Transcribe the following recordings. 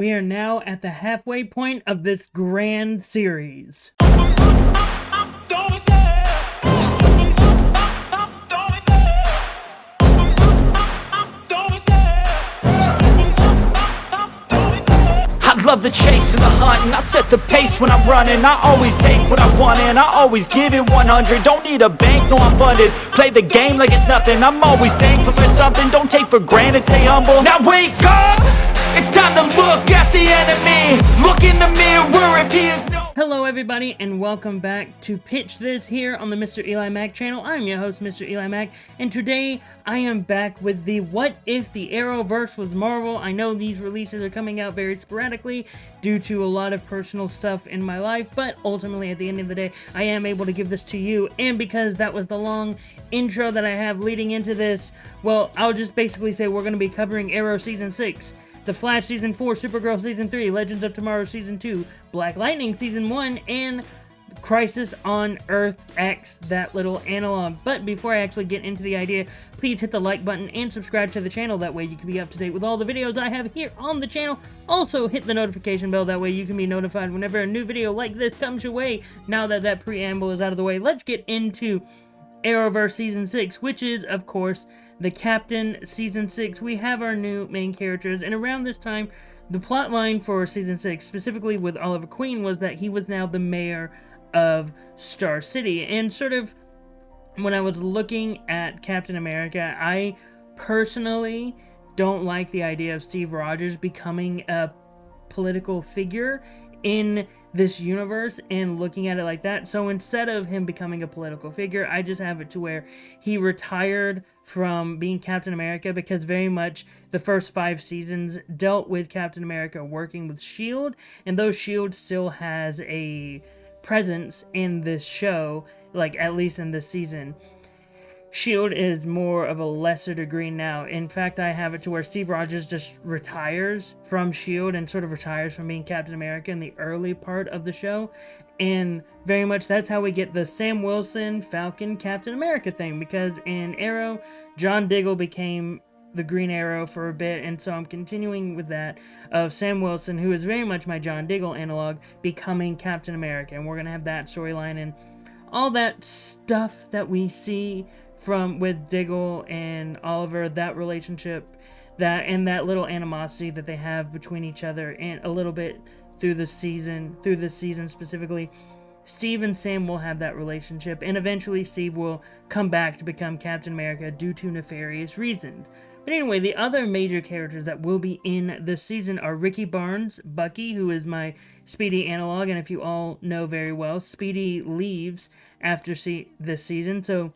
We are now at the halfway point of this grand series. I love the chase and the hunt, and I set the pace when I'm running. I always take what I want and I always give it 100. Don't need a bank, no I'm funded. Play the game like it's nothing. I'm always thankful for something. Don't take for granted, stay humble. Now wake up! It's time to look at the enemy. Look in the mirror if he is no... Hello everybody and welcome back to Pitch This here on the MrEliMac channel. I'm your host MrEliMac, and today I am back with the What If the Arrowverse Was Marvel. I know these releases are coming out very sporadically due to a lot of personal stuff in my life, but ultimately at the end of the day I am able to give this to you, and because that was the long intro that I have leading into this, well, I'll just basically say we're going to be covering Arrow Season 6. The Flash Season 4, Supergirl Season 3, Legends of Tomorrow Season 2, Black Lightning Season 1, and Crisis on Earth X, that little analog. But before I actually get into the idea, please hit the like button and subscribe to the channel. That way you can be up to date with all the videos I have here on the channel. Also hit the notification bell, that way you can be notified whenever a new video like this comes your way. Now that that preamble is out of the way, let's get into Arrowverse Season 6, which is, of course, the Captain Season 6. We have our new main characters, and around this time, the plot line for Season 6, specifically with Oliver Queen, was that he was now the mayor of Star City. And sort of, when I was looking at Captain America, I personally don't like the idea of Steve Rogers becoming a political figure in this universe and looking at it like that. So instead of him becoming a political figure, I just have it to where he retired from being Captain America, because very much the first 5 seasons dealt with Captain America working with S.H.I.E.L.D., and though S.H.I.E.L.D. still has a presence in this show, like at least in this season, S.H.I.E.L.D. is more of a lesser degree now. In fact, I have it to where Steve Rogers just retires from S.H.I.E.L.D. and sort of retires from being Captain America in the early part of the show. And very much that's how we get the Sam Wilson, Falcon, Captain America thing. Because in Arrow, John Diggle became the Green Arrow for a bit, and so I'm continuing with that of Sam Wilson, who is very much my John Diggle analog, becoming Captain America. And we're going to have that storyline and all that stuff that we see from with Diggle and Oliver, that relationship, that and that little animosity that they have between each other, and a little bit through this season specifically. Steve and Sam will have that relationship, and eventually Steve will come back to become Captain America due to nefarious reasons. But anyway, the other major characters that will be in this season are Ricky Barnes, Bucky, who is my Speedy analog, and if you all know very well, Speedy leaves after this season, so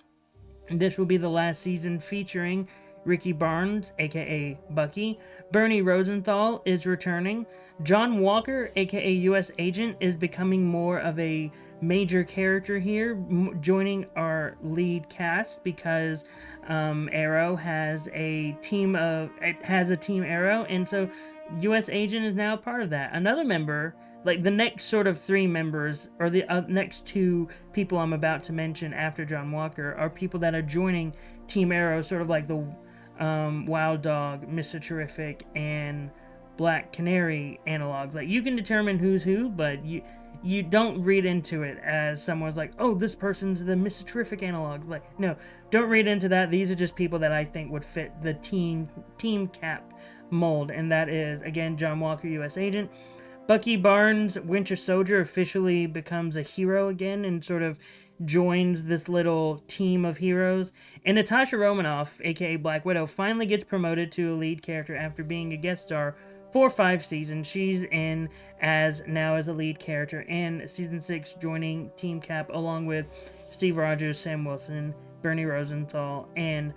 this will be the last season featuring Ricky Barnes, aka Bucky. Bernie Rosenthal is returning. John Walker, aka US Agent, is becoming more of a major character here, joining our lead cast, because Arrow has a team Arrow, and so US Agent is now part of that. Another member, like the next sort of 3 members, or the next 2 people I'm about to mention after John Walker, are people that are joining Team Arrow, sort of like the Wild Dog, Mr. Terrific, and Black Canary analogs. Like, you can determine who's who, but you don't read into it as someone's like, oh, this person's the Mr. Terrific analog. Like, no, don't read into that. These are just people that I think would fit the Team Cap mold, and that is, again, John Walker, US Agent. Bucky Barnes, Winter Soldier, officially becomes a hero again and sort of joins this little team of heroes. And Natasha Romanoff, aka Black Widow, finally gets promoted to a lead character after being a guest star for 5 seasons. She's in as a lead character in Season 6, joining Team Cap along with Steve Rogers, Sam Wilson, Bernie Rosenthal, and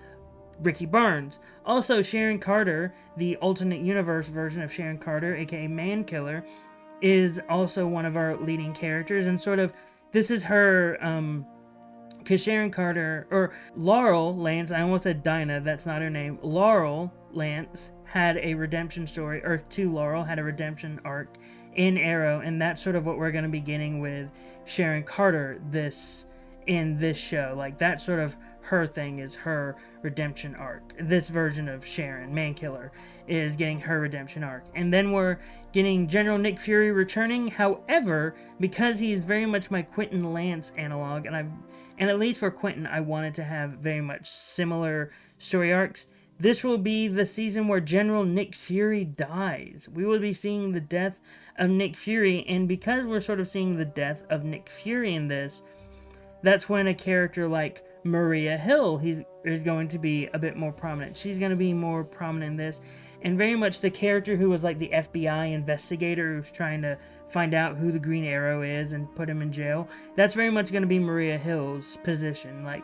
Ricky Barnes. Also, Sharon Carter, the alternate universe version of Sharon Carter, aka Man Killer, is also one of our leading characters, and sort of this is her, because Sharon Carter, or Laurel Lance, I almost said Dinah, that's not her name, Laurel Lance had a redemption story, Earth 2 Laurel had a redemption arc in Arrow, and that's sort of what we're going to be getting with Sharon Carter in this show. Like, that's sort of her thing, is her redemption arc. This version of Sharon, Mankiller, is getting her redemption arc. And then we're getting General Nick Fury returning. However, because he's very much my Quentin Lance analog, and at least for Quentin, I wanted to have very much similar story arcs. This will be the season where General Nick Fury dies. We will be seeing the death of Nick Fury, and because we're sort of seeing the death of Nick Fury in this, that's when a character like Maria Hill is going to be a bit more prominent. She's going to be more prominent in this, and very much the character who was like the FBI investigator who's trying to find out who the Green Arrow is and put him in jail. That's very much going to be Maria Hill's position. Like,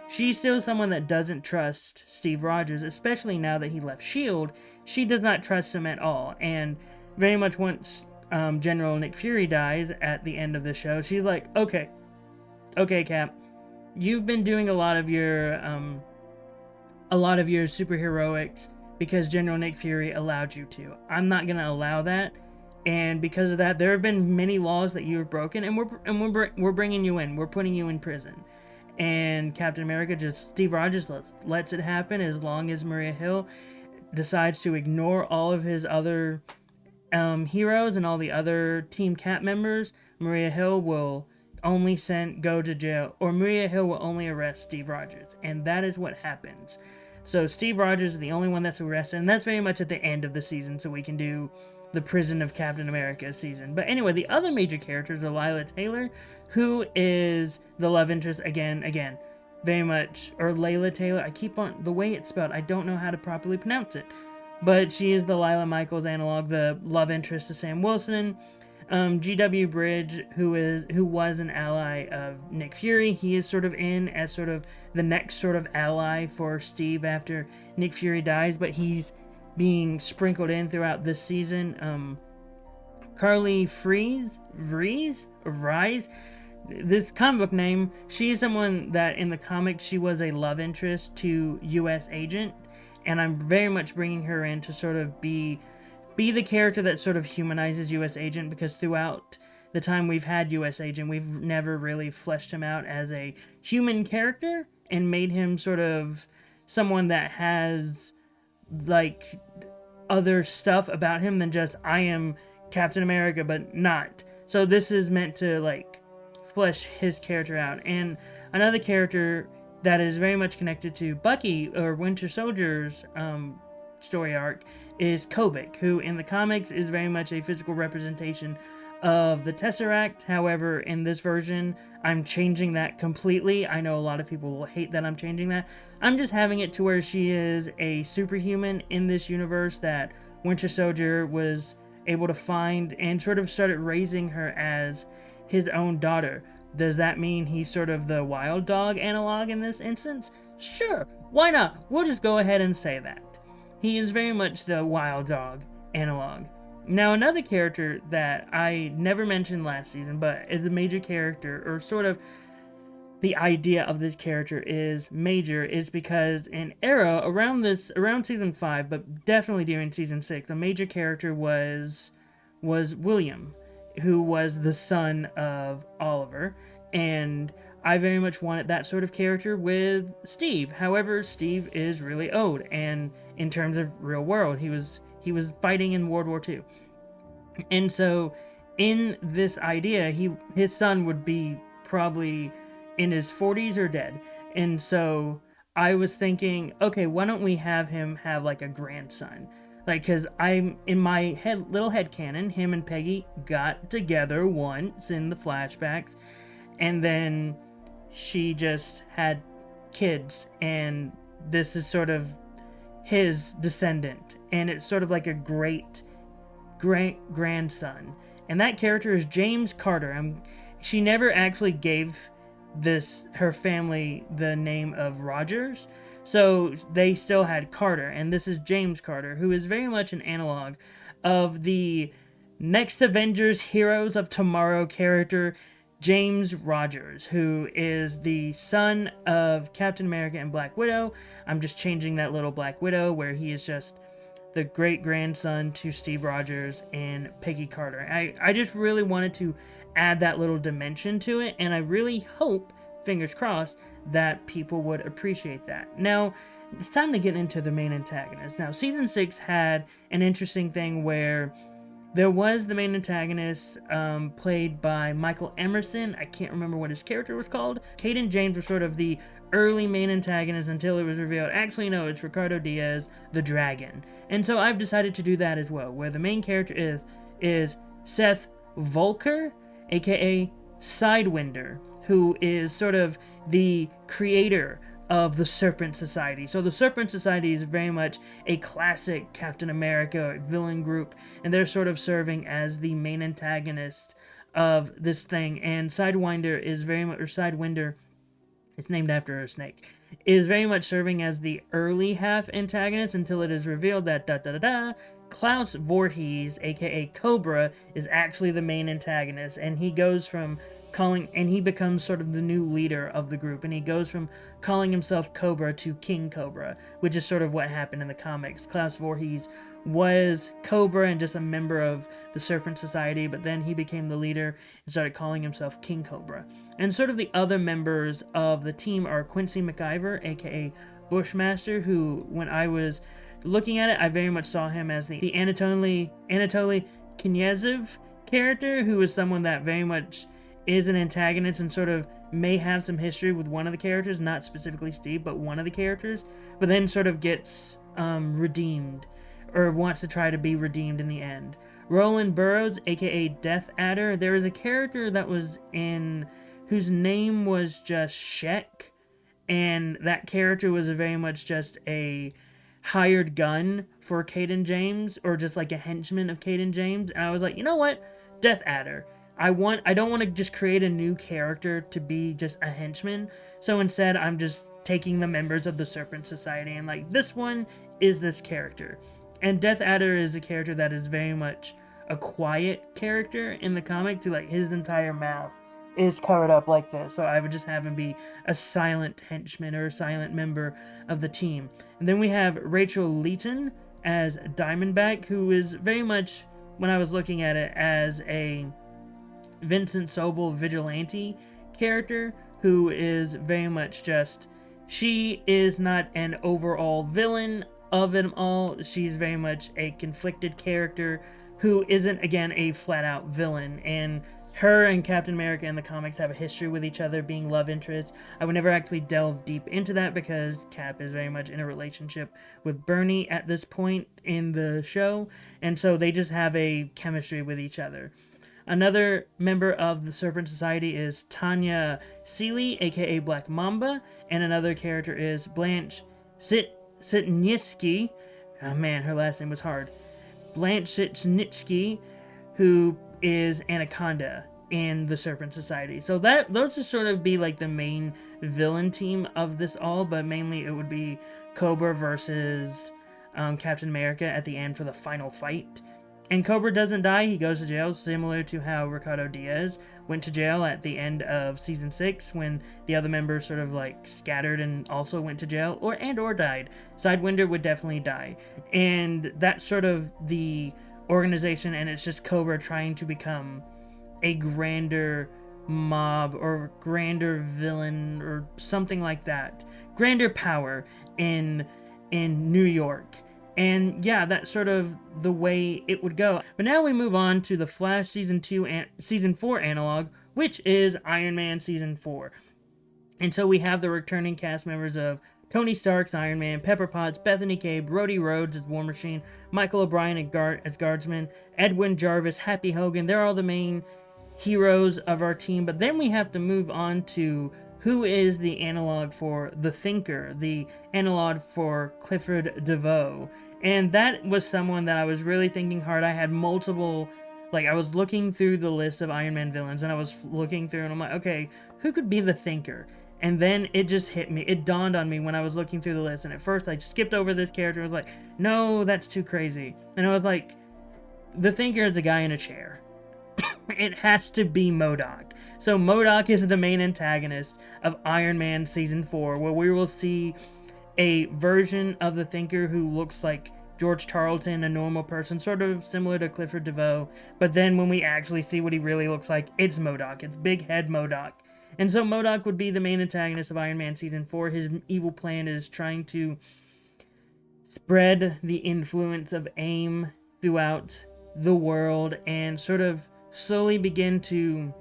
she's still someone that doesn't trust Steve Rogers, especially now that he left S.H.I.E.L.D. She does not trust him at all, and very much once General Nick Fury dies at the end of the show, she's like, okay, Cap, you've been doing a lot of your superheroics because General Nick Fury allowed you to. I'm not gonna allow that, and because of that, there have been many laws that you have broken, and we're bringing you in. We're putting you in prison. And Captain America Steve Rogers lets it happen as long as Maria Hill decides to ignore all of his other heroes and all the other Team Cap members. Maria Hill will only go to jail, or Maria Hill will only arrest Steve Rogers, and that is what happens. So Steve Rogers is the only one that's arrested, and that's very much at the end of the season, so we can do the Prison of Captain America season. But anyway, the other major characters are Lila Taylor, who is the love interest again, very much, or Layla Taylor. I keep on, the way it's spelled, I don't know how to properly pronounce it, but she is the Lila Michaels analog, the love interest to Sam Wilson. G.W. Bridge, who was an ally of Nick Fury, he is sort of in as sort of the next sort of ally for Steve after Nick Fury dies, but he's being sprinkled in throughout this season. Carly Rise, this comic book name, she's someone that in the comics she was a love interest to U.S. Agent, and I'm very much bringing her in to sort of be the character that sort of humanizes U.S. Agent, because throughout the time we've had U.S. Agent, we've never really fleshed him out as a human character and made him sort of someone that has, like, other stuff about him than just, I am Captain America, but not. So this is meant to, like, flesh his character out. And another character that is very much connected to Bucky, or Winter Soldier's story arc, is Kobik, who in the comics is very much a physical representation of the Tesseract. However, in this version, I'm changing that completely. I know a lot of people will hate that I'm changing that. I'm just having it to where she is a superhuman in this universe that Winter Soldier was able to find and sort of started raising her as his own daughter. Does that mean he's sort of the wild dog analog in this instance? Sure, why not? We'll just go ahead and say that. He is very much the wild dog analog. Now, another character that I never mentioned last season, but is a major character, or sort of the idea of this character is major, is because in Arrow, around season 5, but definitely during season 6, a major character was William, who was the son of Oliver, and I very much wanted that sort of character with Steve. However, Steve is really old, and in terms of real world, he was fighting in World War II. And so, in this idea, his son would be probably in his 40s or dead. And so, I was thinking, okay, why don't we have him have like a grandson? Like, because I'm, in my little headcanon, him and Peggy got together once in the flashbacks, and then she just had kids, and this is sort of his descendant, and it's sort of like a great grandson, and that character is James Carter. She never actually gave her family the name of Rogers, so they still had Carter, and this is James Carter, who is very much an analog of the next Avengers Heroes of Tomorrow character James Rogers, who is the son of Captain America and Black Widow. I'm just changing that little Black Widow, where he is just the great-grandson to Steve Rogers and Peggy Carter. I just really wanted to add that little dimension to it, and I really hope, fingers crossed, that people would appreciate that. Now, it's time to get into the main antagonist. Now, Season 6 had an interesting thing where there was the main antagonist played by Michael Emerson. I can't remember what his character was called. Kate and James were sort of the early main antagonist until it was revealed. Actually, no, it's Ricardo Diaz, the Dragon. And so I've decided to do that as well, where the main character is Seth Volker, aka Sidewinder, who is sort of the creator of the Serpent Society. So the Serpent Society is very much a classic Captain America villain group, and they're sort of serving as the main antagonist of this thing. And Sidewinder is very much, or Sidewinder, it's named after a snake, is very much serving as the early half antagonist until it is revealed that Klaus Voorhees, aka Cobra, is actually the main antagonist, and he goes from he becomes sort of the new leader of the group, and he goes from calling himself Cobra to King Cobra, which is sort of what happened in the comics. Klaus Voorhees was Cobra and just a member of the Serpent Society, but then he became the leader and started calling himself King Cobra. And sort of the other members of the team are Quincy McIver, aka Bushmaster, who, when I was looking at it, I very much saw him as the Anatoly Knyazev character, who is someone that very much is an antagonist and sort of may have some history with one of the characters, not specifically Steve, but one of the characters, but then sort of gets redeemed, or wants to try to be redeemed in the end. Roland Burrows, aka Death Adder, there is a character that was in, whose name was just Shek, and that character was very much just a hired gun for Caden James, or just like a henchman of Caden James, and I was like, you know what, Death Adder. I don't want to just create a new character to be just a henchman, so instead I'm just taking the members of the Serpent Society and like, this one is this character. And Death Adder is a character that is very much a quiet character in the comic, to like his entire mouth is covered up like this, so I would just have him be a silent henchman or a silent member of the team. And then we have Rachel Leeton as Diamondback, who is very much, when I was looking at it, as a Vincent Sobel vigilante character, who is very much just, she is not an overall villain of it all, she's very much a conflicted character who isn't, again, a flat-out villain, and her and Captain America in the comics have a history with each other, being love interests. I would never actually delve deep into that because Cap is very much in a relationship with Bernie at this point in the show, and so they just have a chemistry with each other. Another member of the Serpent Society is Tanya Seeley, aka Black Mamba, and another character is Blanche Sitnitsky. Oh man, her last name was hard. Blanche Sitnitsky, who is Anaconda in the Serpent Society. So those would sort of be like the main villain team of this all, but mainly it would be Cobra versus Captain America at the end for the final fight. And Cobra doesn't die, he goes to jail, similar to how Ricardo Diaz went to jail at the end of Season 6 when the other members sort of like scattered and also went to jail or died. Sidewinder would definitely die. And that's sort of the organization, and it's just Cobra trying to become a grander mob or grander villain or something like that. Grander power in New York. And yeah, that's sort of the way it would go. But now we move on to the Flash Season 4 analog, which is Iron Man Season 4. And so we have the returning cast members of Tony Stark's Iron Man, Pepper Potts, Bethany Cabe, Rhodey Rhodes as War Machine, Michael O'Brien as Guardsman, Edwin Jarvis, Happy Hogan. They're all the main heroes of our team. But then we have to move on to who is the analog for the Thinker, the analog for Clifford DeVoe. And that was someone that I was really thinking hard. I had multiple, like, I was looking through the list of Iron Man villains, and I was looking through, and I'm like, okay, who could be the Thinker? And then it just hit me. It dawned on me when I was looking through the list, and at first I skipped over this character. I was like, no, that's too crazy. And I was like, the Thinker is a guy in a chair. It has to be MODOK. So MODOK is the main antagonist of Iron Man Season 4, where we will see a version of the Thinker who looks like George Tarleton, a normal person, sort of similar to Clifford DeVoe. But then when we actually see what he really looks like, it's MODOK. It's Big Head MODOK. And so MODOK would be the main antagonist of Iron Man Season 4. His evil plan is trying to spread the influence of AIM throughout the world and sort of slowly begin to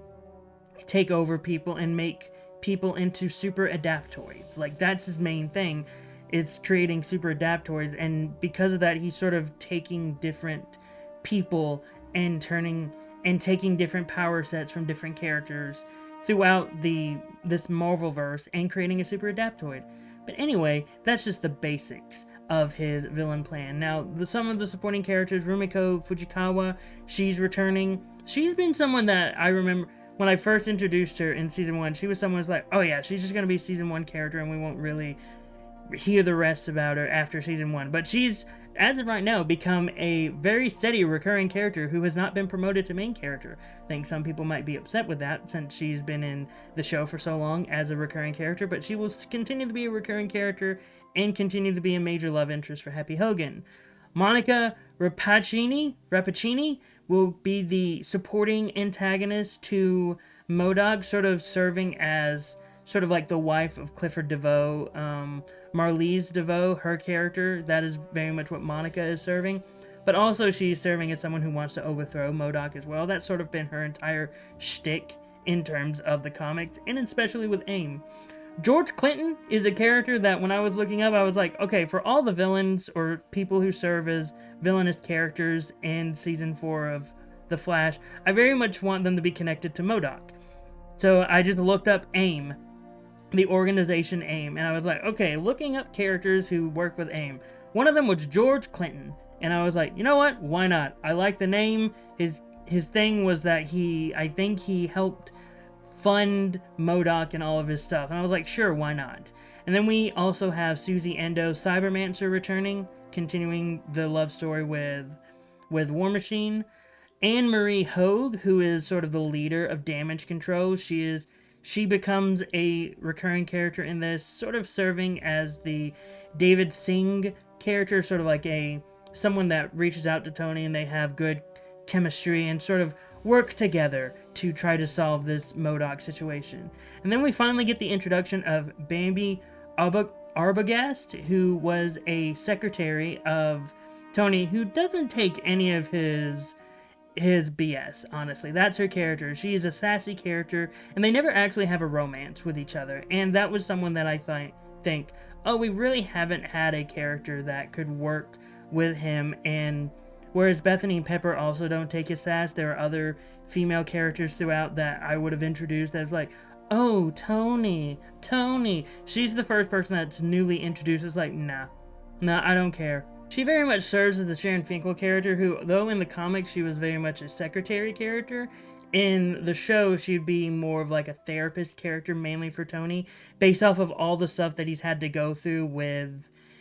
take over people and make people into super adaptoids. Like, that's his main thing. It's creating super adaptoids, and because of that, he's sort of taking different people and taking different power sets from different characters throughout this Marvelverse and creating a super adaptoid. But anyway, that's just the basics of his villain plan. Now, some of the supporting characters, Rumiko Fujikawa, she's returning. She's been someone that I remember when I first introduced her in Season 1, she was someone who's like, oh yeah, she's just going to be Season 1 character and we won't really hear the rest about her after Season 1. But she's, as of right now, become a very steady recurring character who has not been promoted to main character. I think some people might be upset with that since she's been in the show for so long as a recurring character, but she will continue to be a recurring character and continue to be a major love interest for Happy Hogan. Monica Rappaccini will be the supporting antagonist to MODOK, sort of serving as sort of like the wife of Clifford DeVoe, Marlise DeVoe, her character. That is very much what Monica is serving. But also she's serving as someone who wants to overthrow MODOK as well. That's sort of been her entire shtick in terms of the comics, and especially with AIM. George Clinton is a character that when I was looking up, I was like, okay, for all the villains or people who serve as villainous characters in Season 4 of The Flash, I very much want them to be connected to MODOK. So I just looked up AIM, the organization AIM, and I was like, okay, looking up characters who work with AIM. One of them was George Clinton, and I was like, you know what? Why not? I like the name. His thing was that I think he helped fund MODOK and all of his stuff. And I was like, sure, why not? And then we also have Susie Endo, Cybermancer, returning, continuing the love story with War Machine. Anne Marie Hogue, who is sort of the leader of Damage Control, she becomes a recurring character in this, sort of serving as the David Singh character, sort of like someone that reaches out to Tony and they have good chemistry and sort of work together to try to solve this MODOK situation. And then we finally get the introduction of Bambi Arbogast, who was a secretary of Tony, who doesn't take any of his BS, honestly. That's her character. She is a sassy character, and they never actually have a romance with each other. And that was someone that I think, oh, we really haven't had a character that could work with him. And whereas Bethany and Pepper also don't take his sass, there are other female characters throughout that I would have introduced that's like, oh, Tony. She's the first person that's newly introduced. It's like, nah, I don't care. She very much serves as the Sharon Finkel character, who, though in the comics she was very much a secretary character, in the show she'd be more of like a therapist character, mainly for Tony, based off of all the stuff that he's had to go through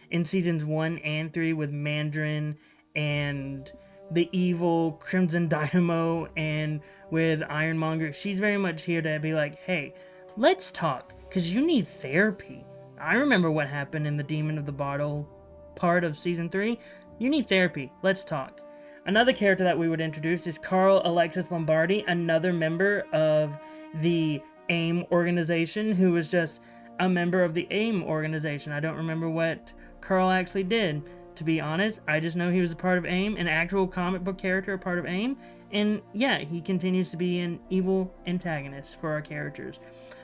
in Seasons 1 and 3 with Mandarin and the evil Crimson Dynamo and with Ironmonger. She's very much here to be like, hey, let's talk, because you need therapy. I remember what happened in the Demon of the Bottle part of Season 3. You need therapy. Let's talk. Another character that we would introduce is Carl Alexis Lombardi, another member of the AIM organization, who was just a member of the AIM organization. I don't remember what Carl actually did. To be honest, I just know he was a part of AIM, an actual comic book character, a part of AIM, and yeah, he continues to be an evil antagonist for our characters.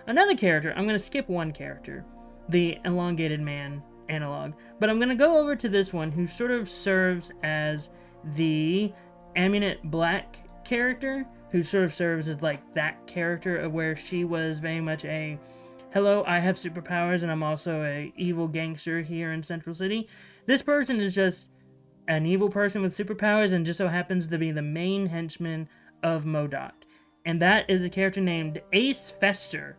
Another character, I'm going to skip one character, the Elongated Man analog, but I'm going to go over to this one who sort of serves as the Aminet Black character, who sort of serves as like that character of where she was very much a, hello, I have superpowers and I'm also a evil gangster here in Central City. This person is just an evil person with superpowers and just so happens to be the main henchman of MODOK. And that is a character named Ace Fester,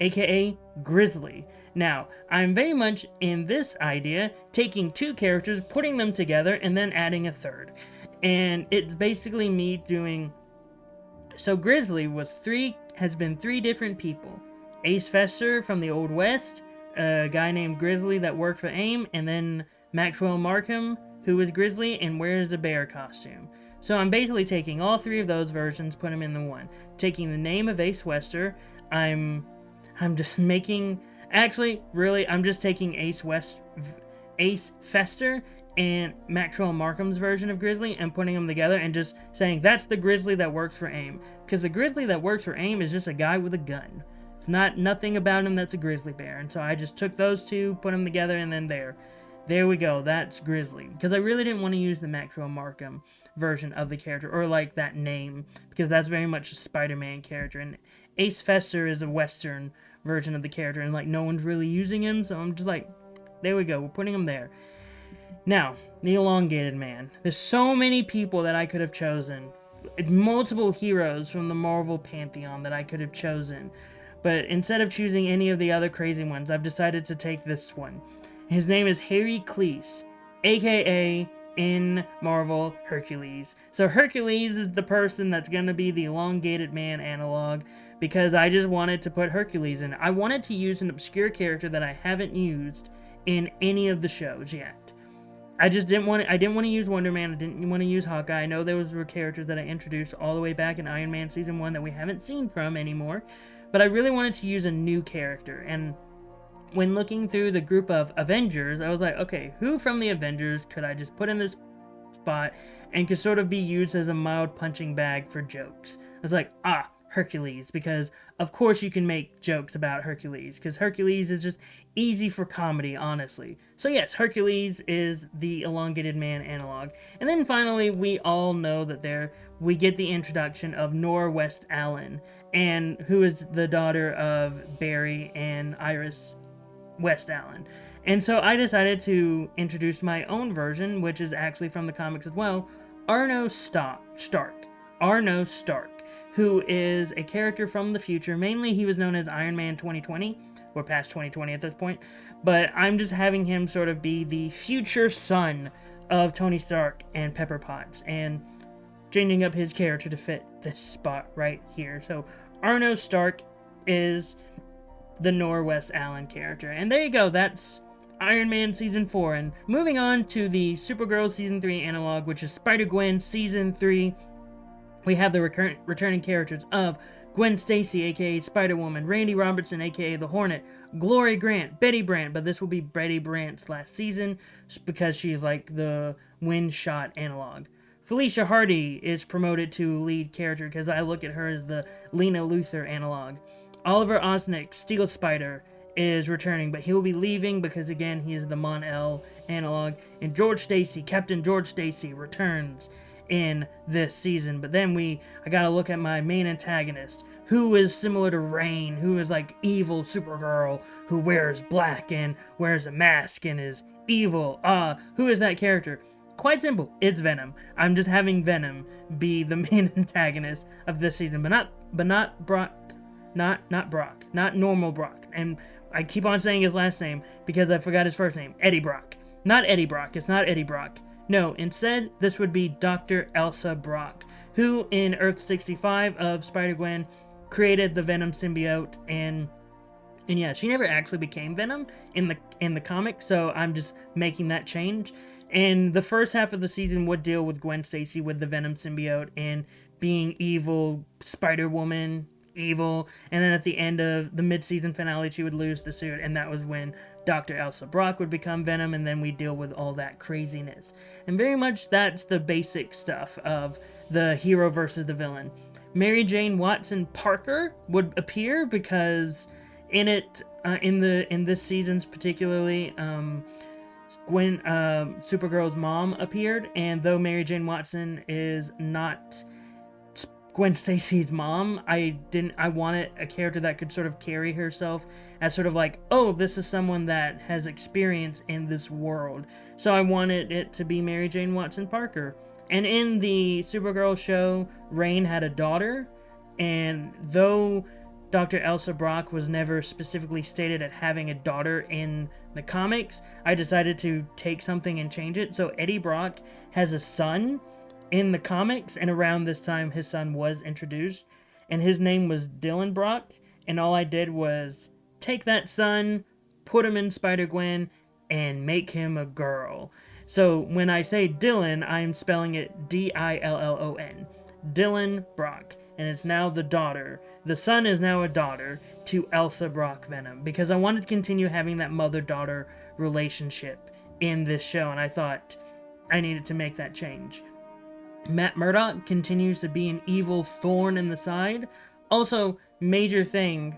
aka Grizzly. Now, I'm very much in this idea, taking two characters, putting them together, and then adding a third. And it's basically me doing... So Grizzly has been three different people. Ace Fester from the Old West, a guy named Grizzly that worked for AIM, and then Maxwell Markham, who is Grizzly and wears a bear costume. So I'm basically taking all three of those versions, put them in the one. Taking the name of Ace Fester, I'm I'm just making... Actually, really, I'm just taking Ace Fester and Maxwell Markham's version of Grizzly and putting them together and just saying that's the Grizzly that works for AIM. Because the Grizzly that works for AIM is just a guy with a gun. It's nothing about him that's a grizzly bear. And so I just took those two, put them together, and then there we go. That's Grizzly. Because I really didn't want to use the Maxwell Markham version of the character, or like that name, because that's very much a Spider-Man character. And Ace Fester is a Western version of the character, and like no one's really using him, so I'm just like, there we go, we're putting him there. Now, the Elongated Man. There's so many people that I could have chosen, multiple heroes from the Marvel pantheon that I could have chosen, but instead of choosing any of the other crazy ones, I've decided to take this one. His name is Harry Cleese, aka in Marvel, Hercules. So Hercules is the person that's going to be the Elongated Man analog, because I just wanted to put Hercules in. I wanted to use an obscure character that I haven't used in any of the shows yet. I didn't want to use Wonder Man, I didn't want to use Hawkeye. I know those were characters that I introduced all the way back in Iron Man Season 1 that we haven't seen from anymore, but I really wanted to use a new character. And when looking through the group of Avengers, I was like, okay, who from the Avengers could I just put in this spot and could sort of be used as a mild punching bag for jokes? I was like, Hercules, because of course you can make jokes about Hercules, because Hercules is just easy for comedy, honestly. So yes, Hercules is the Elongated Man analog. And then finally, we all know that we get the introduction of Nora West Allen, and who is the daughter of Barry and Iris West Allen. And so I decided to introduce my own version, which is actually from the comics as well, Arno Stark, who is a character from the future. Mainly he was known as Iron Man 2020, or past 2020 at this point, but I'm just having him sort of be the future son of Tony Stark and Pepper Potts, and changing up his character to fit this spot right here. So Arno Stark is the Nora West Allen character. And there you go, that's Iron Man Season 4. And moving on to the Supergirl Season 3 analog, which is Spider-Gwen Season 3. We have the returning characters of Gwen Stacy, aka Spider-Woman, Randy Robertson, aka The Hornet, Glory Grant, Betty Brant, but this will be Betty Brant's last season because she's like the wind-shot analog. Felicia Hardy is promoted to lead character because I look at her as the Lena Luthor analog. Oliver Osnick, Steel Spider, is returning, but he will be leaving because, again, he is the Mon-El analog. And George Stacy, Captain George Stacy, returns in this season. But then I gotta look at my main antagonist, who is similar to Rain, who is like evil Supergirl, who wears black and wears a mask and is evil. Who is that character? Quite simple, it's Venom. I'm just having Venom be the main antagonist of this season, but not Brock, not Brock, not normal Brock. And I keep on saying his last name because I forgot his first name, Eddie Brock. Not Eddie Brock, it's not Eddie Brock. No, instead, this would be Dr. Elsa Brock, who in Earth 65 of Spider-Gwen created the Venom symbiote, and yeah, she never actually became Venom in the comic, so I'm just making that change. And the first half of the season would deal with Gwen Stacy with the Venom symbiote and being evil, Spider-Woman, evil, and then at the end of the mid-season finale, she would lose the suit, and that was when Dr. Elsa Brock would become Venom, and then we deal with all that craziness. And very much that's the basic stuff of the hero versus the villain. Mary Jane Watson Parker would appear because in this season's particularly, Supergirl's mom appeared, and though Mary Jane Watson is not Gwen Stacy's mom, I wanted a character that could sort of carry herself as sort of like, oh, this is someone that has experience in this world. So I wanted it to be Mary Jane Watson Parker. And in the Supergirl show, Rain had a daughter, and though Dr. Elsa Brock was never specifically stated at having a daughter in the comics, I decided to take something and change it. So Eddie Brock has a son in the comics, and around this time his son was introduced, and his name was Dylan Brock, and all I did was take that son, put him in Spider-Gwen, and make him a girl. So when I say Dylan, I'm spelling it D-I-L-L-O-N. Dylan Brock. and it's now the daughter. The son is now a daughter to Elsa Brock Venom, because I wanted to continue having that mother-daughter relationship in this show, and I thought I needed to make that change. Matt Murdock continues to be an evil thorn in the side. Also, major thing,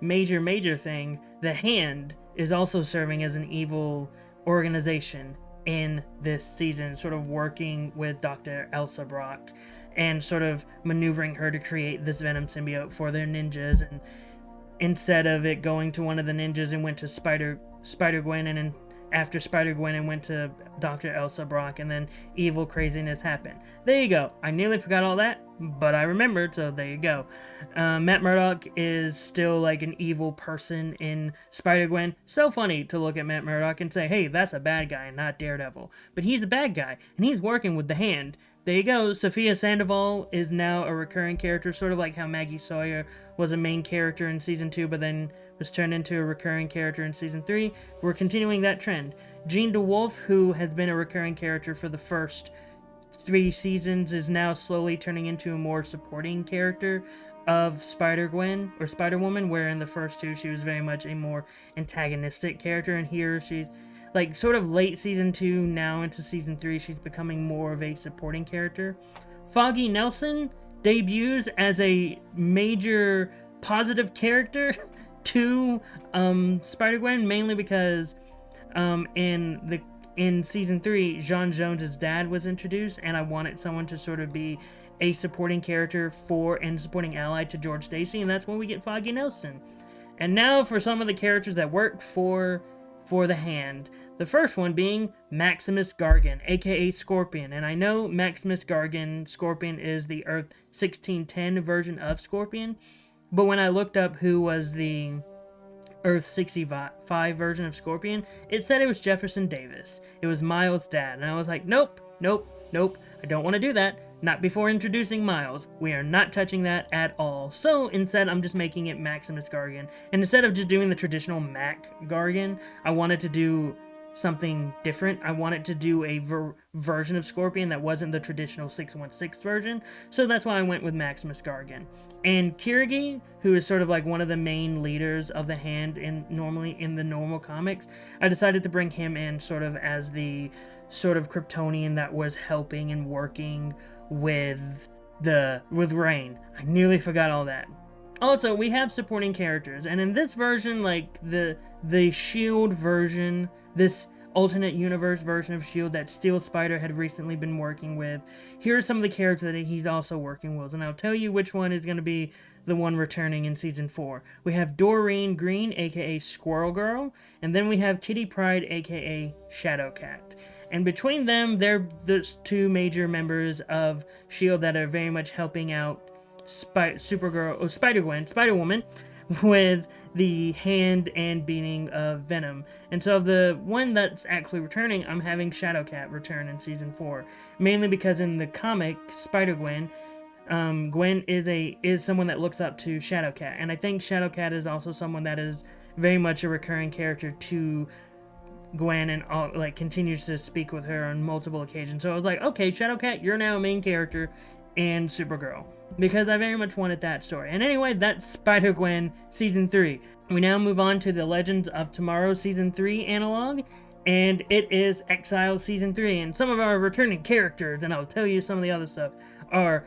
major thing, the Hand is also serving as an evil organization in this season, sort of working with Dr. Elsa Brock and sort of maneuvering her to create this Venom symbiote for their ninjas. And instead of it going to one of the ninjas, it went to Spider-Gwen, and then after Spider-Gwen, it went to Dr. Elsa Brock, and then evil craziness happened. There you go. I nearly forgot all that, but I remembered, so there you go. Matt Murdock is still like an evil person in Spider-Gwen. So funny to look at Matt Murdock and say, hey, that's a bad guy, not Daredevil. But he's a bad guy, and he's working with the Hand. There you go. Sophia Sandoval is now a recurring character, sort of like how Maggie Sawyer was a main character in Season 2, but then was turned into a recurring character in Season 3. We're continuing that trend. Jean DeWolf, who has been a recurring character for the first 3 seasons, is now slowly turning into a more supporting character of Spider-Gwen, or Spider-Woman, where in the first 2 she was very much a more antagonistic character, and here she's like sort of late Season 2, now into Season 3, she's becoming more of a supporting character. Foggy Nelson debuts as a major positive character to Spider-Gwen, mainly because in Season 3, J'onn J'onz's dad was introduced, and I wanted someone to sort of be a supporting character for and supporting ally to George Stacy, and that's when we get Foggy Nelson. And now for some of the characters that work for the Hand. The first one being Maximus Gargan, aka Scorpion. And I know Maximus Gargan, Scorpion, is the Earth 1610 version of Scorpion, but when I looked up who was the Earth 65 version of Scorpion, it said it was Jefferson Davis. It was Miles' dad. And I was like, nope. I don't want to do that. Not before introducing Miles. We are not touching that at all. So instead, I'm just making it Maximus Gargan. And instead of just doing the traditional Mac Gargan, I wanted to do something different. I wanted to do a version of Scorpion that wasn't the traditional 616 version. So that's why I went with Maximus Gargan. And Kirigi, who is sort of like one of the main leaders of the Hand normally in the normal comics, I decided to bring him in sort of as the sort of Kryptonian that was helping and working with Reign. I nearly forgot all that. Also, we have supporting characters, and in this version, like the S.H.I.E.L.D. version, this alternate universe version of S.H.I.E.L.D. that Steel Spider had recently been working with, here are some of the characters that he's also working with, and I'll tell you which one is going to be the one returning in Season 4. We have Doreen Green, aka Squirrel Girl, and then we have Kitty Pryde, aka Shadowcat. And between them, they're the 2 major members of S.H.I.E.L.D. that are very much helping out Supergirl, Spider-Gwen, Spider-Woman, with the hand and beating of Venom. And so the one that's actually returning, I'm having Shadowcat return in Season 4. Mainly because in the comic, Spider-Gwen, Gwen is someone that looks up to Shadowcat. And I think Shadowcat is also someone that is very much a recurring character to Gwen and continues to speak with her on multiple occasions. So I was like, okay, Shadowcat, you're now a main character in Supergirl, because I very much wanted that story. And anyway, that's Spider-Gwen Season 3. We now move on to the Legends of Tomorrow Season 3 analog, and it is Exiles Season 3. And some of our returning characters, and I'll tell you some of the other stuff, are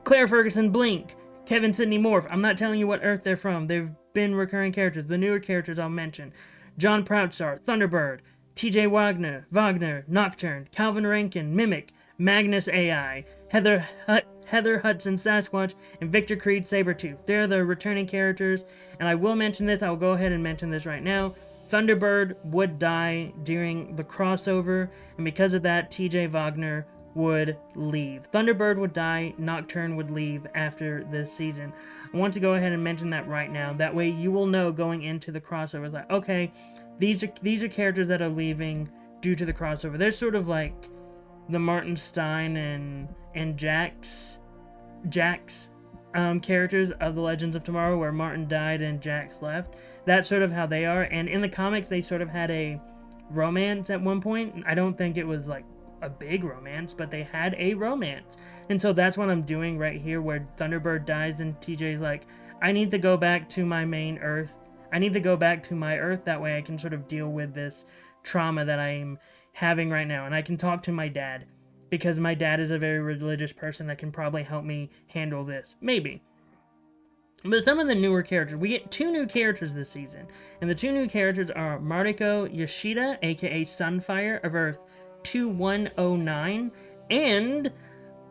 Claire Ferguson Blink, Kevin Sidney Morph. I'm not telling you what Earth they're from. They've been recurring characters. The newer characters I'll mention: John Proudstar, Thunderbird, TJ Wagner, Nocturne, Calvin Rankin, Mimic, Magnus AI, Heather Hudson Sasquatch, and Victor Creed Sabretooth. They're the returning characters, and I will mention this, I'll go ahead and mention this right now. Thunderbird would die during the crossover, and because of that, TJ Wagner would leave. Thunderbird would die, Nocturne would leave after this season. I want to go ahead and mention that right now. That way you will know going into the crossover, like, okay, these are characters that are leaving due to the crossover. They're sort of like the Martin Stein and Jax characters of the Legends of Tomorrow, where Martin died and Jax left. That's sort of how they are. And in the comics, they sort of had a romance at one point. I don't think it was like a big romance, but they had a romance. And so that's what I'm doing right here, where Thunderbird dies and TJ's like, I need to go back to my main Earth. I need to go back to my Earth. That way I can sort of deal with this trauma that I'm having right now. And I can talk to my dad, because my dad is a very religious person that can probably help me handle this. Maybe. But some of the newer characters, we get 2 new characters this season. And the 2 new characters are Mariko Yoshida, aka Sunfire of Earth 2109. And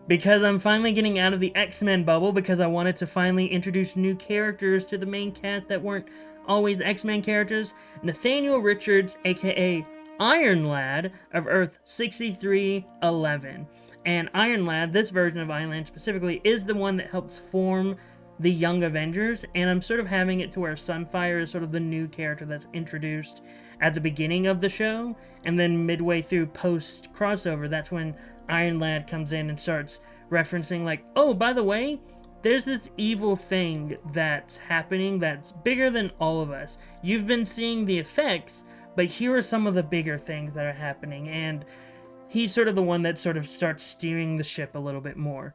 because I'm finally getting out of the X-Men bubble, because I wanted to finally introduce new characters to the main cast that weren't always X-Men characters, Nathaniel Richards, aka Iron Lad of Earth 6311. And Iron Lad, this version of Iron Lad specifically, is the one that helps form the Young Avengers, and I'm sort of having it to where Sunfire is sort of the new character that's introduced at the beginning of the show, and then midway through post crossover, that's when Iron Lad comes in and starts referencing like, oh, by the way, there's this evil thing that's happening that's bigger than all of us. You've been seeing the effects, but here are some of the bigger things that are happening, and he's sort of the one that sort of starts steering the ship a little bit more.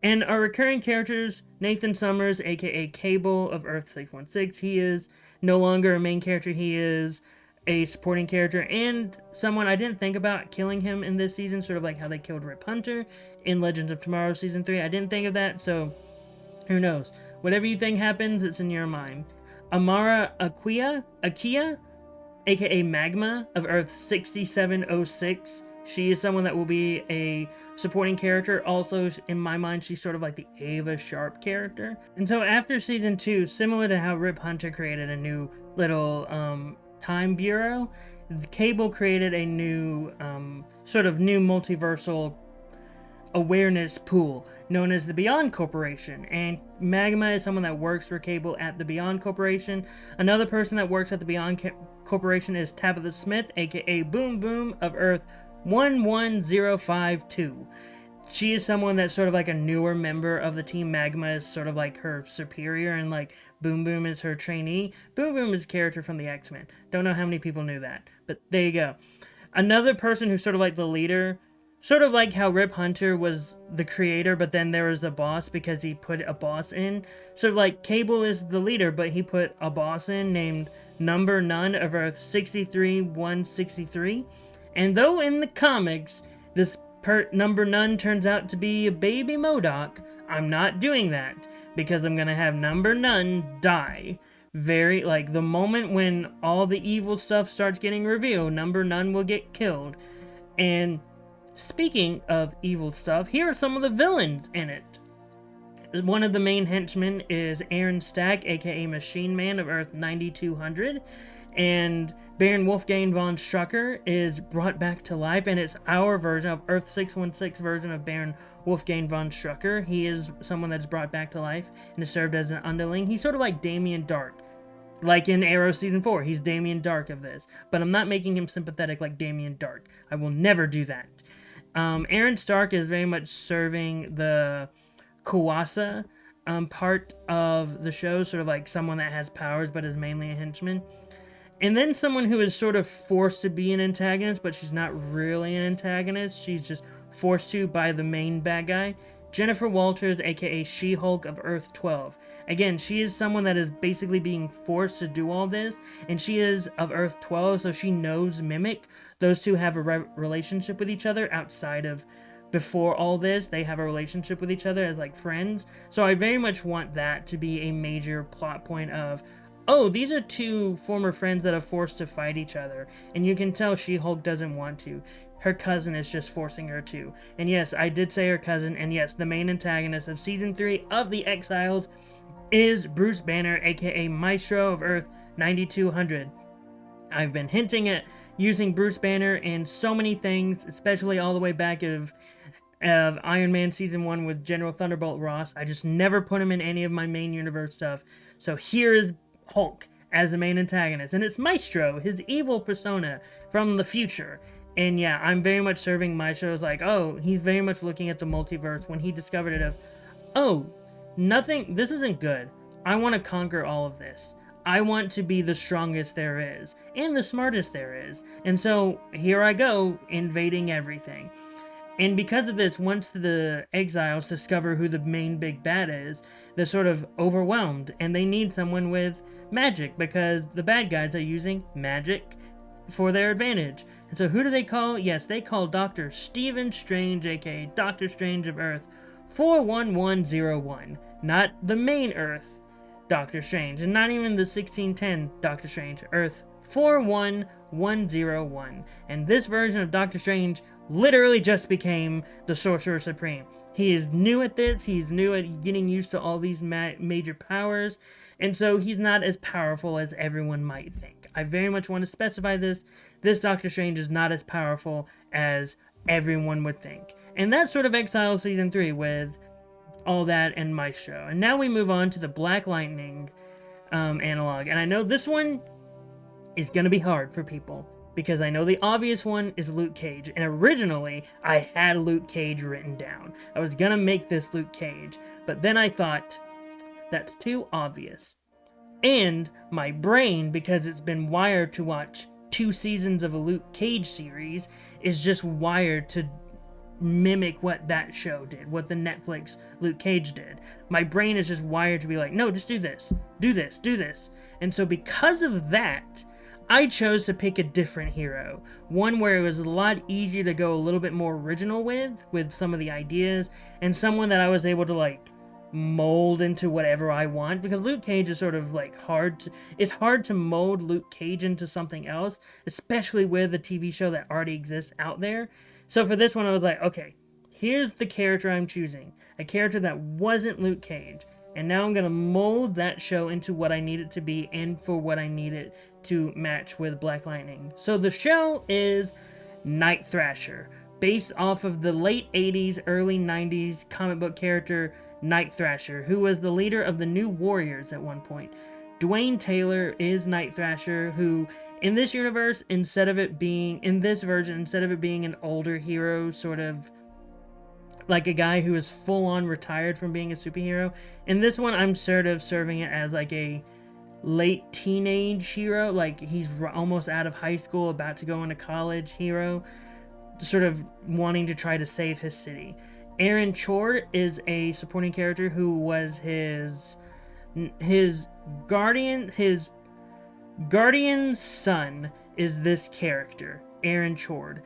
And our recurring characters, Nathan Summers, aka Cable of Earth 616, he is no longer a main character, he is a supporting character, and someone I didn't think about killing him in this season, sort of like how they killed Rip Hunter in Legends of Tomorrow Season 3. I didn't think of that, so who knows? Whatever you think happens, it's in your mind. Amara Akia, aka Magma of Earth 6706. She is someone that will be a supporting character. Also, in my mind, she's sort of like the Ava Sharp character. And so after Season 2, similar to how Rip Hunter created a new little time bureau, Cable created a new sort of new multiversal awareness pool known as the Beyond Corporation. And Magma is someone that works for Cable at the Beyond Corporation. Another person that works at the Beyond Corporation is Tabitha Smith, aka Boom Boom of Earth 11052. She is someone that's sort of like a newer member of the team. Magma is sort of like her superior, and like Boom Boom is her trainee. Boom Boom is a character from the X-Men. Don't know how many people knew that, but there you go. Another person who's sort of like the leader, sort of like how Rip Hunter was the creator, but then there was a boss because he put a boss in. Sort of like Cable is the leader, but he put a boss in named Number None of Earth 63163. And though in the comics, this Number None turns out to be a baby MODOK, I'm not doing that, because I'm going to have Number None die. Very, like, the moment when all the evil stuff starts getting revealed, Number None will get killed. And speaking of evil stuff, here are some of the villains in it. One of the main henchmen is Aaron Stack, aka Machine Man of Earth 9200. And Baron Wolfgang von Strucker is brought back to life, and it's our version of Earth 616 version of Baron Wolfgang von Strucker. He is someone that's brought back to life and has served as an underling. He's sort of like Damien Dark. Like in Arrow Season 4, he's Damien Dark of this. But I'm not making him sympathetic like Damien Dark. I will never do that. Aaron Stark is very much serving the Kawasa part of the show, sort of like someone that has powers but is mainly a henchman. And then someone who is sort of forced to be an antagonist, but she's not really an antagonist. She's just forced to by the main bad guy. Jennifer Walters, aka She-Hulk of Earth 12. Again, she is someone that is basically being forced to do all this, and she is of Earth 12, so she knows Mimic. Those two have a relationship with each other outside of before all this. They have a relationship with each other as like friends. So I very much want that to be a major plot point of, oh, these are two former friends that are forced to fight each other. And you can tell She-Hulk doesn't want to. Her cousin is just forcing her to. And yes, I did say her cousin. And yes, the main antagonist of Season 3 of the Exiles is Bruce Banner, aka Maestro of Earth 9200. I've been hinting at using Bruce Banner in so many things, especially all the way back of Iron Man Season 1 with General Thunderbolt Ross. I just never put him in any of my main universe stuff. So here is Hulk as the main antagonist, and it's Maestro, his evil persona from the future. And yeah, I'm very much serving Maestro as like, oh, he's very much looking at the multiverse when he discovered it of, oh, nothing, this isn't good. I want to conquer all of this. I want to be the strongest there is, and the smartest there is. And so, here I go, invading everything. And because of this, once the Exiles discover who the main big bad is, they're sort of overwhelmed, and they need someone with magic, because the bad guys are using magic for their advantage. And so who do they call? Yes, they call Dr. Stephen Strange, aka Dr. Strange of Earth 41101. Not the main Earth Doctor Strange, and not even the 1610 Doctor Strange, Earth 41101. And this version of Doctor Strange literally just became the Sorcerer Supreme. He is new at this, he's new at getting used to all these major powers, and so he's not as powerful as everyone might think. I very much want to specify this. This Doctor Strange is not as powerful as everyone would think. And that's sort of Exiles Season 3 with all that and Maestro. And now we move on to the Black Lightning analog. And I know this one is going to be hard for people, because I know the obvious one is Luke Cage. And originally, I had Luke Cage written down. I was going to make this Luke Cage. But then I thought, that's too obvious. And my brain, because it's been wired to watch 2 seasons of a Luke Cage series, is just wired to mimic what that show did, what the Netflix Luke Cage did. My brain is just wired to be like, no, just do this, do this, do this. And so because of that, I chose to pick a different hero. One where it was a lot easier to go a little bit more original with some of the ideas, and someone that I was able to like mold into whatever I want, because Luke Cage is sort of like it's hard to mold Luke Cage into something else, especially with a TV show that already exists out there. So for this one, I was like, okay, here's the character I'm choosing. A character that wasn't Luke Cage. And now I'm going to mold that show into what I need it to be and for what I need it to match with Black Lightning. So the show is Night Thrasher, based off of the late 80s, early 90s comic book character Night Thrasher, who was the leader of the New Warriors at one point. Dwayne Taylor is Night Thrasher, who in this universe, instead of it being an older hero, sort of like a guy who is full-on retired from being a superhero, in this one I'm sort of serving it as like a late teenage hero, like he's almost out of high school, about to go into college hero, sort of wanting to try to save his city. Aaron Chord is a supporting character who was his guardian's son is this character, Aaron Chord.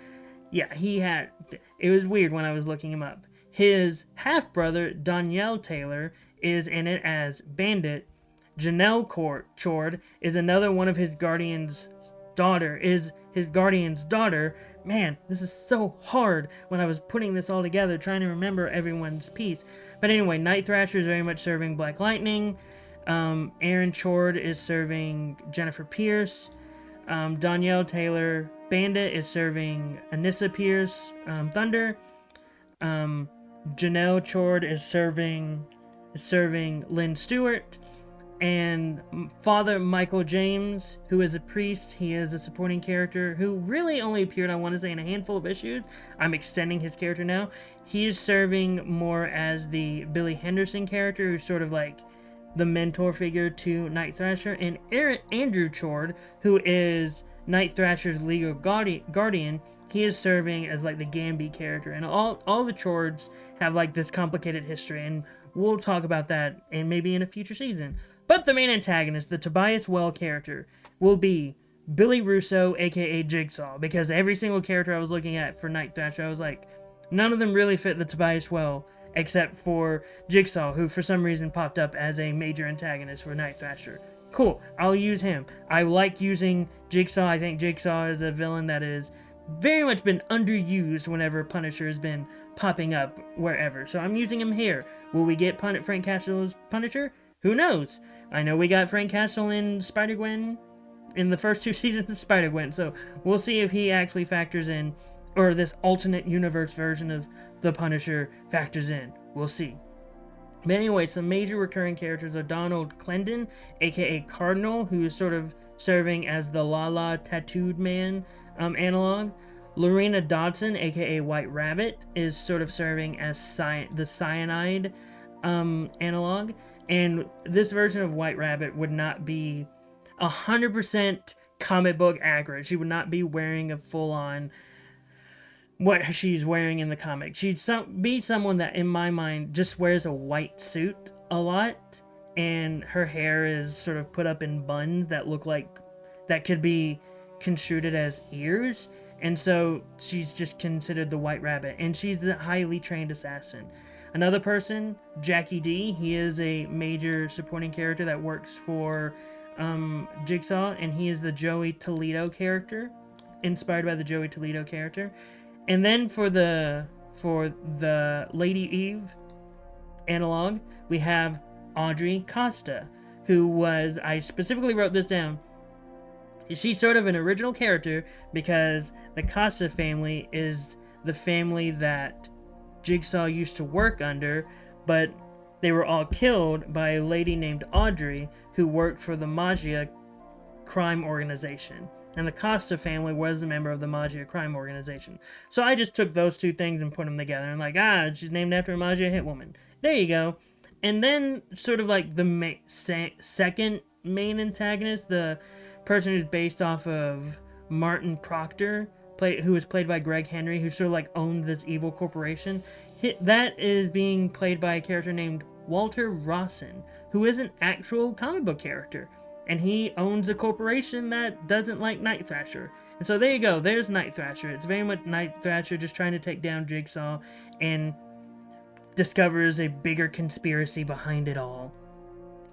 Yeah, it was weird when I was looking him up. His half-brother, Danielle Taylor, is in it as Bandit. Janelle Chord is another one of his guardian's daughter, Man, this is so hard when I was putting this all together, trying to remember everyone's piece. But anyway, Night Thrasher is very much serving Black Lightning. Aaron Chord is serving Jennifer Pierce. Danielle Taylor, Bandit, is serving Anissa Pierce, Thunder. Janelle Chord is serving Lynn Stewart. And Father Michael James, who is a priest, he is a supporting character who really only appeared, I want to say, in a handful of issues. I'm extending his character now. He is serving more as the Billy Henderson character, who's sort of like the mentor figure to Night Thrasher. And Andrew Chord, who is Night Thrasher's legal guardian, he is serving as like the Gambit character. And all the Chords have like this complicated history, and we'll talk about that and maybe in a future season. But the main antagonist, the Tobias Well character, will be Billy Russo, aka Jigsaw, because every single character I was looking at for Night Thrasher, I was like, none of them really fit the Tobias Well, except for Jigsaw, who for some reason popped up as a major antagonist for Night Thrasher. Cool, I'll use him. I like using Jigsaw. I think Jigsaw is a villain that has very much been underused whenever Punisher has been popping up wherever. So I'm using him here. Will we get Frank Castle's Punisher? Who knows? I know we got Frank Castle in Spider-Gwen, in the first 2 seasons of Spider-Gwen, so we'll see if he actually factors in, or this alternate universe version of the Punisher factors in. We'll see. But anyway, some major recurring characters are Donald Clendon, aka Cardinal, who is sort of serving as the Lala Tattooed Man analog. Lorena Dodson, aka White Rabbit, is sort of serving as the Cyanide analog. And this version of White Rabbit would not be 100% comic book accurate. She would not be wearing a full-on what she's wearing in the comic. She'd be someone that, in my mind, just wears a white suit a lot, and her hair is sort of put up in buns that look like, that could be construed as ears, and so she's just considered the White Rabbit, and she's a highly trained assassin. Another person, Jackie D, he is a major supporting character that works for Jigsaw, and he is the Joey Toledo character, inspired by the Joey Toledo character. And then for the Lady Eve analog, we have Audrey Costa, who was, I specifically wrote this down, she's sort of an original character because the Costa family is the family that Jigsaw used to work under, but they were all killed by a lady named Audrey who worked for the Maggia crime organization. And the Costa family was a member of the Maggia crime organization. So I just took those two things and put them together. And like, she's named after a Maggia hitwoman. There you go. And then sort of like the second main antagonist, the person who's based off of Martin Proctor, who was played by Greg Henry, who sort of like owned this evil corporation. That is being played by a character named Walter Rawson, who is an actual comic book character. And he owns a corporation that doesn't like Night Thrasher. And so there you go, there's Night Thrasher. It's very much Night Thrasher just trying to take down Jigsaw and discovers a bigger conspiracy behind it all.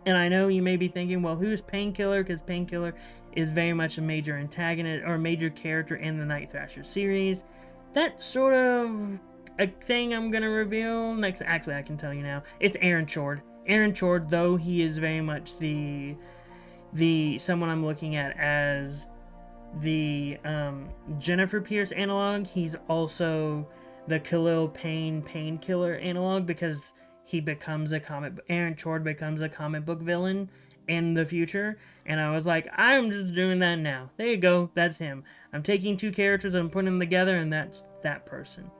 And I know you may be thinking, well, who's Painkiller? Because Painkiller is very much a major antagonist or a major character in the Night Thrasher series. That's sort of a thing I'm going to reveal next. Actually, I can tell you now. It's Aaron Chord. Aaron Chord, though he is very much the someone I'm looking at as the Jennifer Pierce analog, he's also the Khalil Payne Painkiller analog because he becomes Aaron Chord becomes a comic book villain in the future. And I was like, I'm just doing that now. There you go, that's him. I'm taking two characters and I'm putting them together, and that's that person.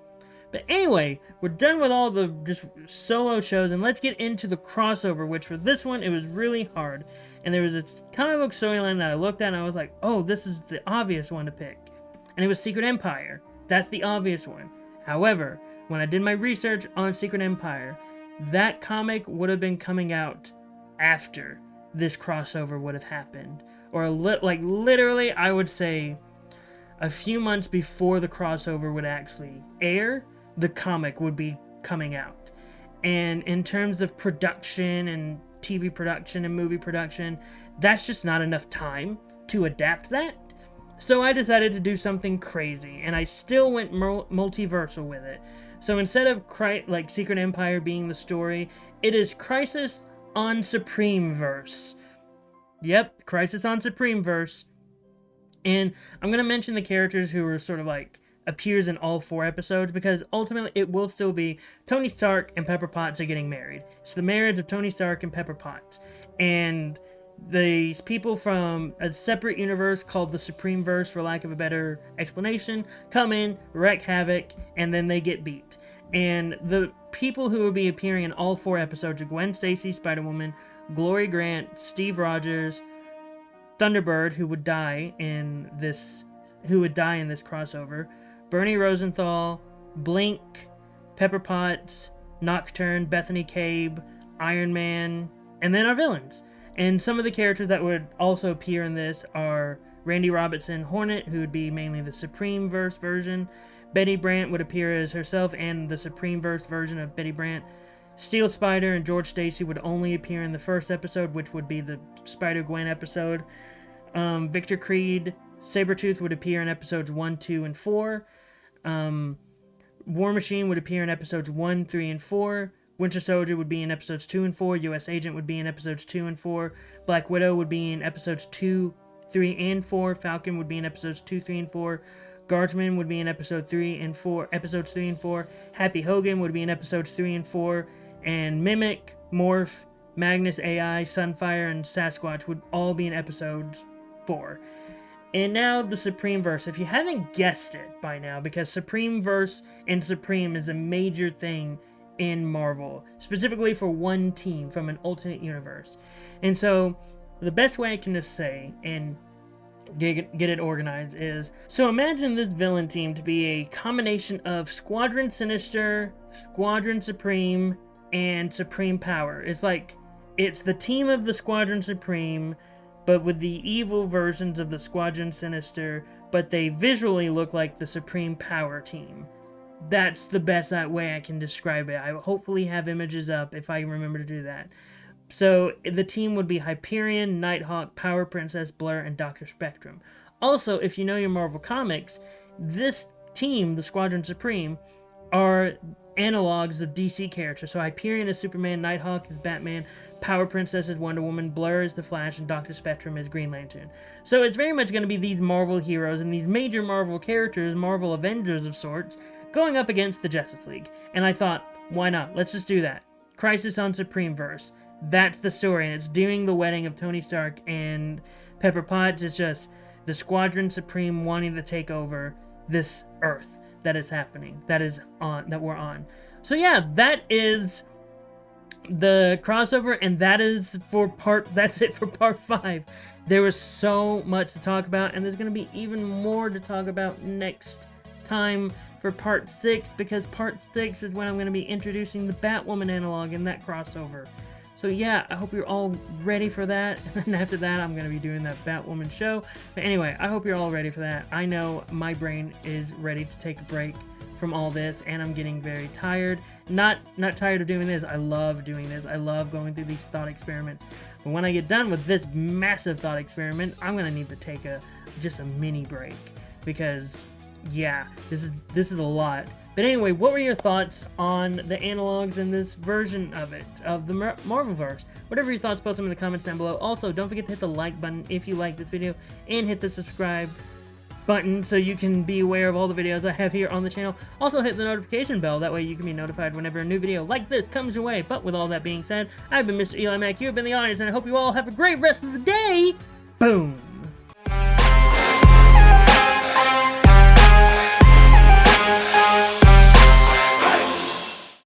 But anyway, we're done with all the just solo shows, and let's get into the crossover, which for this one, it was really hard. And there was a comic book storyline that I looked at and I was like, oh, this is the obvious one to pick. And it was Secret Empire. That's the obvious one. However, when I did my research on Secret Empire, that comic would have been coming out after this crossover would have happened. Or literally, I would say a few months before the crossover would actually air, the comic would be coming out. And in terms of production and TV production and movie production, that's just not enough time to adapt that. So I decided to do something crazy, and I still went multiversal with it. So instead of Secret Empire being the story, it is Crisis on Supremeverse. Yep, Crisis on Supremeverse. And I'm going to mention the characters who are sort of like appears in all 4 episodes, because ultimately it will still be Tony Stark and Pepper Potts are getting married. It's the marriage of Tony Stark and Pepper Potts. And these people from a separate universe called the Supremeverse, for lack of a better explanation, come in, wreak havoc, and then they get beat. And the people who will be appearing in all 4 episodes are Gwen Stacy, Spider-Woman, Glory Grant, Steve Rogers, Thunderbird, who would die in this crossover, Bernie Rosenthal, Blink, Pepper Potts, Nocturne, Bethany Cabe, Iron Man, and then our villains. And some of the characters that would also appear in this are Randy Robertson Hornet, who would be mainly the Supremeverse version. Betty Brant would appear as herself and the Supremeverse version of Betty Brant. Steel Spider and George Stacy would only appear in the first episode, which would be the Spider-Gwen episode. Victor Creed, Sabretooth would appear in episodes 1, 2, and 4. War Machine would appear in episodes 1, 3, and 4. Winter Soldier would be in episodes 2 and 4. U.S. Agent would be in episodes 2 and 4. Black Widow would be in episodes 2, 3, and 4. Falcon would be in episodes 2, 3, and 4. Guardsman would be in episodes 3 and 4. Happy Hogan would be in episodes 3 and 4. And Mimic, Morph, Magnus AI, Sunfire, and Sasquatch would all be in episodes 4. And now the Supremeverse. If you haven't guessed it by now, because Supremeverse and Supreme is a major thing in Marvel, specifically for one team from an alternate universe. And so the best way I can just say, and get it organized is, so imagine this villain team to be a combination of Squadron Sinister, Squadron Supreme, and Supreme Power. It's like, it's the team of the Squadron Supreme, but with the evil versions of the Squadron Sinister, but they visually look like the Supreme Power team. That's the best way I can describe it. I will hopefully have images up if I remember to do that. So the team would be Hyperion, Nighthawk, Power Princess, Blur, and Dr. Spectrum. Also, if you know your Marvel Comics, this team, the Squadron Supreme, are analogs of DC characters. So Hyperion is Superman, Nighthawk is Batman, Power Princess is Wonder Woman, Blur is the Flash, and Dr. Spectrum is Green Lantern. So it's very much going to be these Marvel heroes and these major Marvel characters, Marvel Avengers of sorts, going up against the Justice League. And I thought, why not? Let's just do that. Crisis on Supremeverse. That's the story, and it's during the wedding of Tony Stark and Pepper Potts. It's just the Squadron Supreme wanting to take over this Earth that is happening, that we're on. So yeah, that is the crossover, and that's it for part 5. There was so much to talk about, and there's going to be even more to talk about next time for part 6, because part 6 is when I'm going to be introducing the Batwoman analog in that crossover. So yeah, I hope you're all ready for that, and then after that I'm going to be doing that Batwoman show. But anyway, I hope you're all ready for that. I know my brain is ready to take a break from all this, and I'm getting very tired. Not tired of doing this. I love doing this. I love going through these thought experiments. But when I get done with this massive thought experiment, I'm going to need to take just a mini break, because yeah, this is a lot. But anyway, what were your thoughts on the analogs in this version of it, of the Marvelverse? Whatever your thoughts, post them in the comments down below. Also, don't forget to hit the like button if you like this video, and hit the subscribe button so you can be aware of all the videos I have here on the channel. Also, hit the notification bell, that way you can be notified whenever a new video like this comes your way. But with all that being said, I've been Mr. EliMac, you have been the audience, and I hope you all have a great rest of the day. Boom!